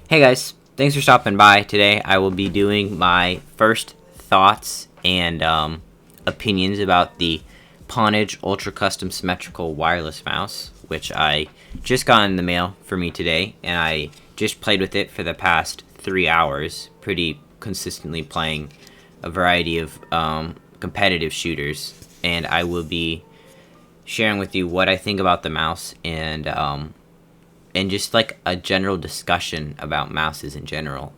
Hey guys, thanks for stopping by. Today I will be doing my first thoughts and opinions about the Ponage Ultra Custom Symmetrical Wireless Mouse, which I just got in the mail for me today, and I just played with it for the past 3 hours, pretty consistently playing a variety of competitive shooters, and I will be sharing with you what I think about the mouse and just like a general discussion about mouses in general.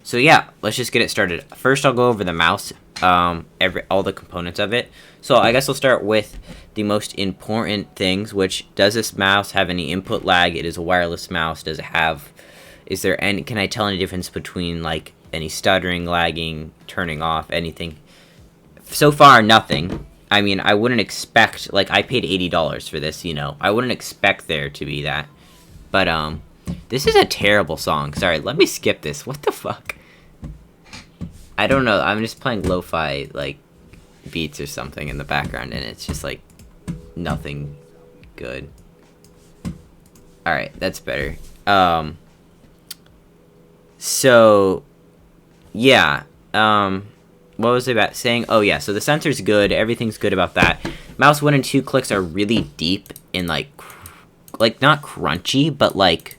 So yeah, let's just get it started. First, I'll go over the mouse, all the components of it. So I guess I'll start with the most important things. Which, does this mouse have any input lag? It is a wireless mouse. Does it have? Is there any? Can I tell any difference between like any stuttering, lagging, turning off, anything? So far, nothing. I mean, I wouldn't expect, like, I paid $80 for this, I wouldn't expect there to be that. But, this is a terrible song. Sorry, let me skip this. What the fuck? I don't know. I'm just playing lo-fi, like, beats or something in the background, and it's just, like, nothing good. Alright, that's better. So, yeah, what was I about saying? Oh yeah, so the sensor's good, everything's good about that. Mouse 1 and 2 clicks are really deep and like not crunchy, but like,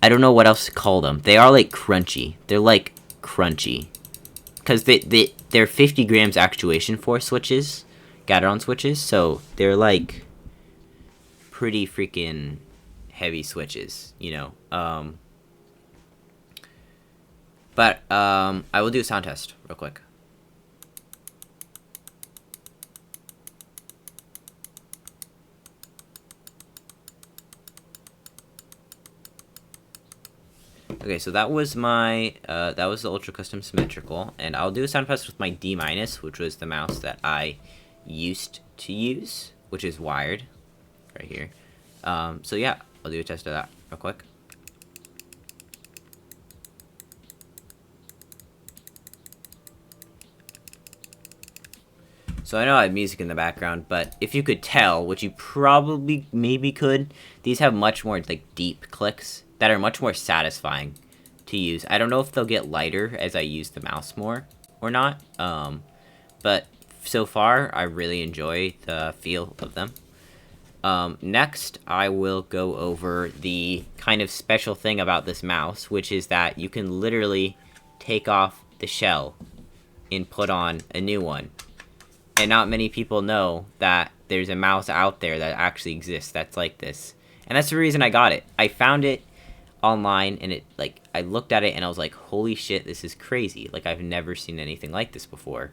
I don't know what else to call them. They are like crunchy. They're like crunchy. Because they're 50 grams actuation force switches, Gateron switches, so they're like pretty freaking heavy switches, But I will do a sound test real quick. Okay, so that was my, that was the Ultra Custom Symmetrical, and I'll do a sound test with my D-, which was the mouse that I used to use, which is wired, right here. So yeah, I'll do a test of that real quick. So I know I have music in the background, but if you could tell, which you probably maybe could, these have much more like deep clicks that are much more satisfying to use. I don't know if they'll get lighter as I use the mouse more or not, but so far I really enjoy the feel of them. Next, I will go over the kind of special thing about this mouse, which is that you can literally take off the shell and put on a new one. And not many people know that there's a mouse out there that actually exists that's like this. And that's the reason I got it. I found it online, and it, like, I looked at it and I was like, holy shit, this is crazy. Like, I've never seen anything like this before.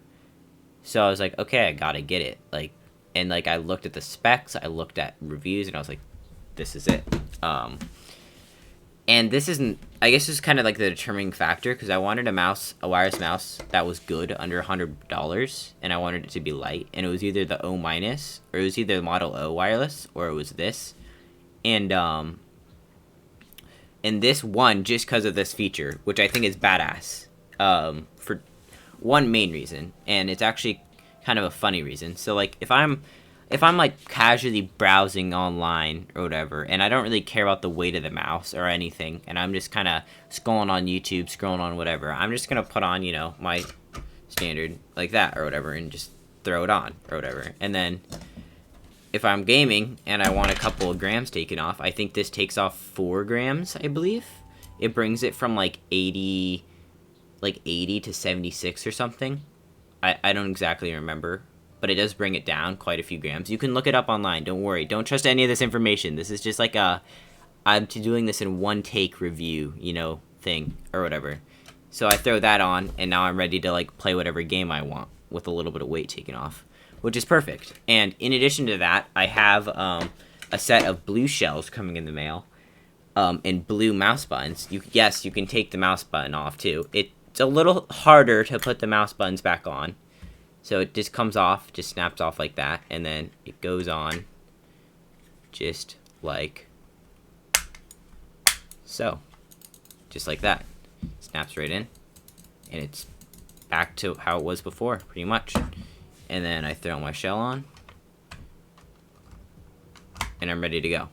So I was like, okay, I gotta get it. Like, and like, I looked at the specs, I looked at reviews, and I was like, this is it. And this isn't, I guess this is kind of like the determining factor, because I wanted a wireless mouse that was good, under $100, and I wanted it to be light, and it was either the O-, or it was either the Model O wireless, or it was this. And this one, just because of this feature, which I think is badass, for one main reason, and it's actually kind of a funny reason. So, like, if I'm like casually browsing online or whatever, and I don't really care about the weight of the mouse or anything, and I'm just kind of scrolling on YouTube, scrolling on whatever, I'm just gonna put on, my standard like that or whatever, and just throw it on or whatever. And then if I'm gaming and I want a couple of grams taken off, I think this takes off 4 grams, I believe. It brings it from like 80 to 76 or something. I don't exactly remember, but it does bring it down quite a few grams. You can look it up online, don't worry. Don't trust any of this information. This is just like I'm doing this in one take review, thing or whatever. So I throw that on, and now I'm ready to like play whatever game I want with a little bit of weight taken off, which is perfect. And in addition to that, I have a set of blue shells coming in the mail, and blue mouse buttons. Yes, you can take the mouse button off too. It's a little harder to put the mouse buttons back on. So it just comes off, just snaps off like that, and then it goes on just like so. Just like that. Snaps right in, and it's back to how it was before, pretty much. And then I throw my shell on, and I'm ready to go.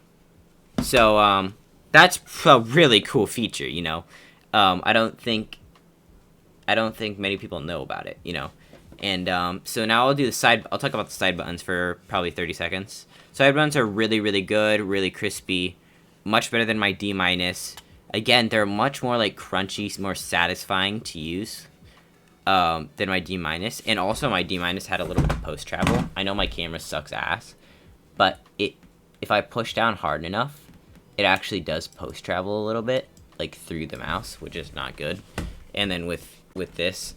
So, that's a really cool feature, you know. I don't think many people know about it, you know. And so now I'll talk about the side buttons for probably 30 seconds. Side buttons are really, really good, really crispy, much better than my D minus. Again, they're much more like crunchy, more satisfying to use than my D minus. And also my D minus had a little bit of post travel. I know my camera sucks ass, but if I push down hard enough, it actually does post travel a little bit, like through the mouse, which is not good. And then with this,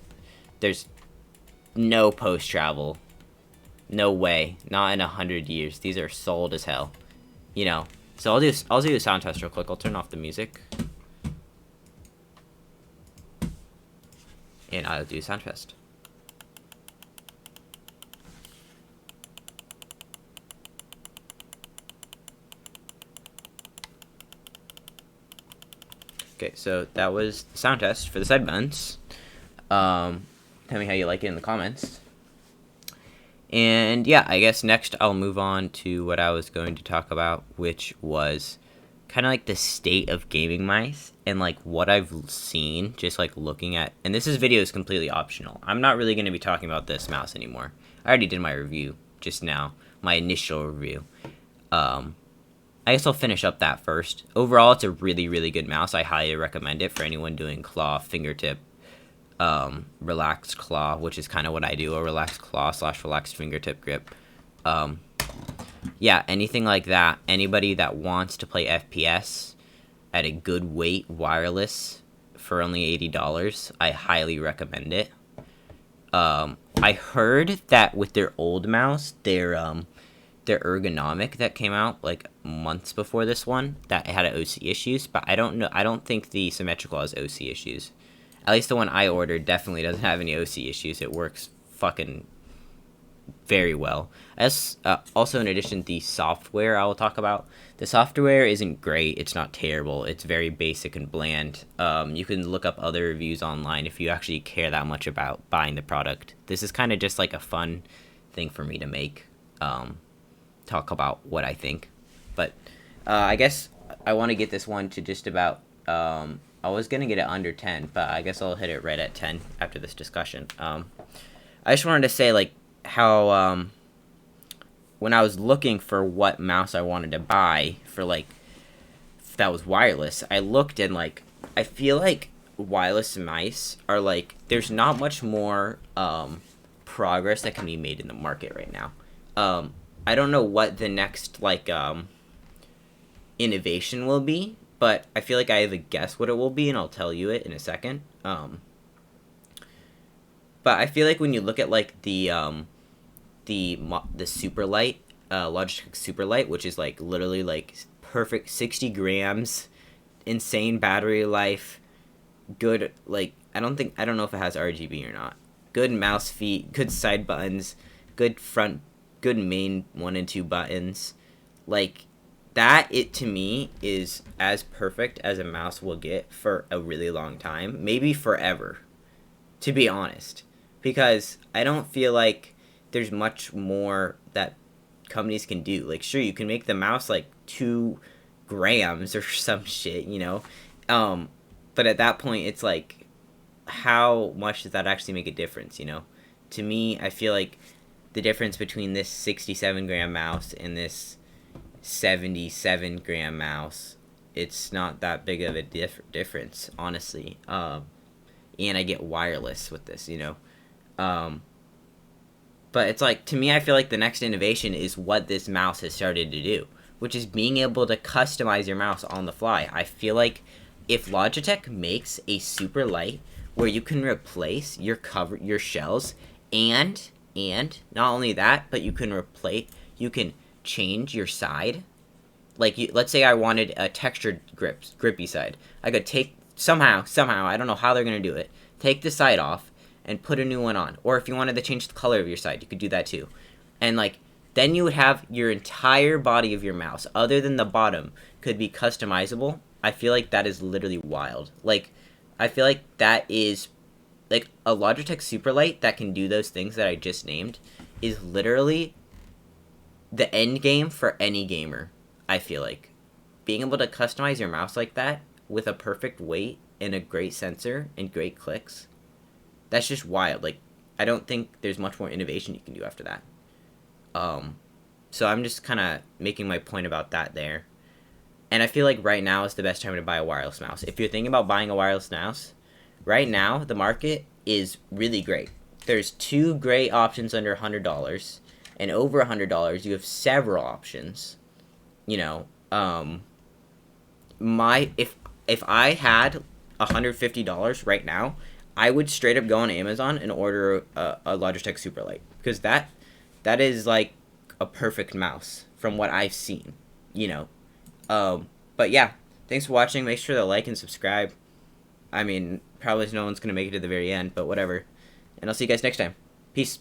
there's no post travel. No way. Not in 100 years. These are sold as hell. You know. So I'll do a sound test real quick. I'll turn off the music. And I'll do a sound test. Okay, so that was the sound test for the side buttons. Tell me how you like it in the comments. And yeah, I guess next I'll move on to what I was going to talk about, which was kind of like the state of gaming mice and like what I've seen just like looking at. And this video is completely optional. I'm not really going to be talking about this mouse anymore. I already did my review just now, my initial review. I guess I'll finish up that first. Overall, it's a really, really good mouse. I highly recommend it for anyone doing claw, fingertip, relaxed claw, which is kind of what I do, a relaxed claw / relaxed fingertip grip. Yeah, anything like that. Anybody that wants to play FPS at a good weight wireless for only $80, I highly recommend it. I heard that with their old mouse, their ergonomic that came out like months before this one, that had OC issues, but I don't know. I don't think the symmetrical has OC issues. At least the one I ordered definitely doesn't have any OC issues. It works fucking very well. As also, in addition, the software I will talk about. The software isn't great. It's not terrible. It's very basic and bland. You can look up other reviews online if you actually care that much about buying the product. This is kind of just like a fun thing for me to make. Talk about what I think. But I guess I want to get this one to just about... I was going to get it under 10, but I guess I'll hit it right at 10 after this discussion. I just wanted to say, like, how, when I was looking for what mouse I wanted to buy for, like, that was wireless, I looked and, like, I feel like wireless mice are, like, there's not much more, progress that can be made in the market right now. I don't know what the next, like, innovation will be, but I feel like I have a guess what it will be, and I'll tell you it in a second. But I feel like when you look at like the Superlight, Logitech Superlight, which is like literally like perfect 60 grams, insane battery life, good, like I don't know if it has RGB or not. Good mouse feet, good side buttons, good front, good main 1 and 2 buttons, like. That, it to me, is as perfect as a mouse will get for a really long time. Maybe forever, to be honest. Because I don't feel like there's much more that companies can do. Like, sure, you can make the mouse, like, 2 grams or some shit, you know? But at that point, it's like, how much does that actually make a difference, you know? To me, I feel like the difference between this 67-gram mouse and this 77-gram mouse, it's not that big of a difference, honestly. And I get wireless with this, you know. But it's like, to me, I feel like the next innovation is what this mouse has started to do, which is being able to customize your mouse on the fly. I feel like if Logitech makes a super light where you can replace your shells, and not only that, but you can change your side. Like, let's say I wanted a textured grippy side. I could take somehow, I don't know how they're gonna do it, take the side off and put a new one on. Or if you wanted to change the color of your side, you could do that too. And like, then you would have your entire body of your mouse, other than the bottom, could be customizable. I feel like that is literally wild. Like, I feel like that is, like, a Logitech Superlight that can do those things that I just named is literally the end game for any gamer, I feel like. being able to customize your mouse like that with a perfect weight and a great sensor and great clicks, that's just wild. Like, I don't think there's much more innovation you can do after that. So I'm just kind of making my point about that there. And I feel like right now is the best time to buy a wireless mouse. If you're thinking about buying a wireless mouse, right now the market is really great. There's 2 great options under $100, and over $100 you have several options. You know, if I had $150 right now, I would straight up go on Amazon and order a Logitech Superlight, because that is like a perfect mouse from what I've seen. You know, but yeah, thanks for watching. Make sure to like and subscribe. I mean, probably no one's gonna make it to the very end, but whatever. And I'll see you guys next time. Peace.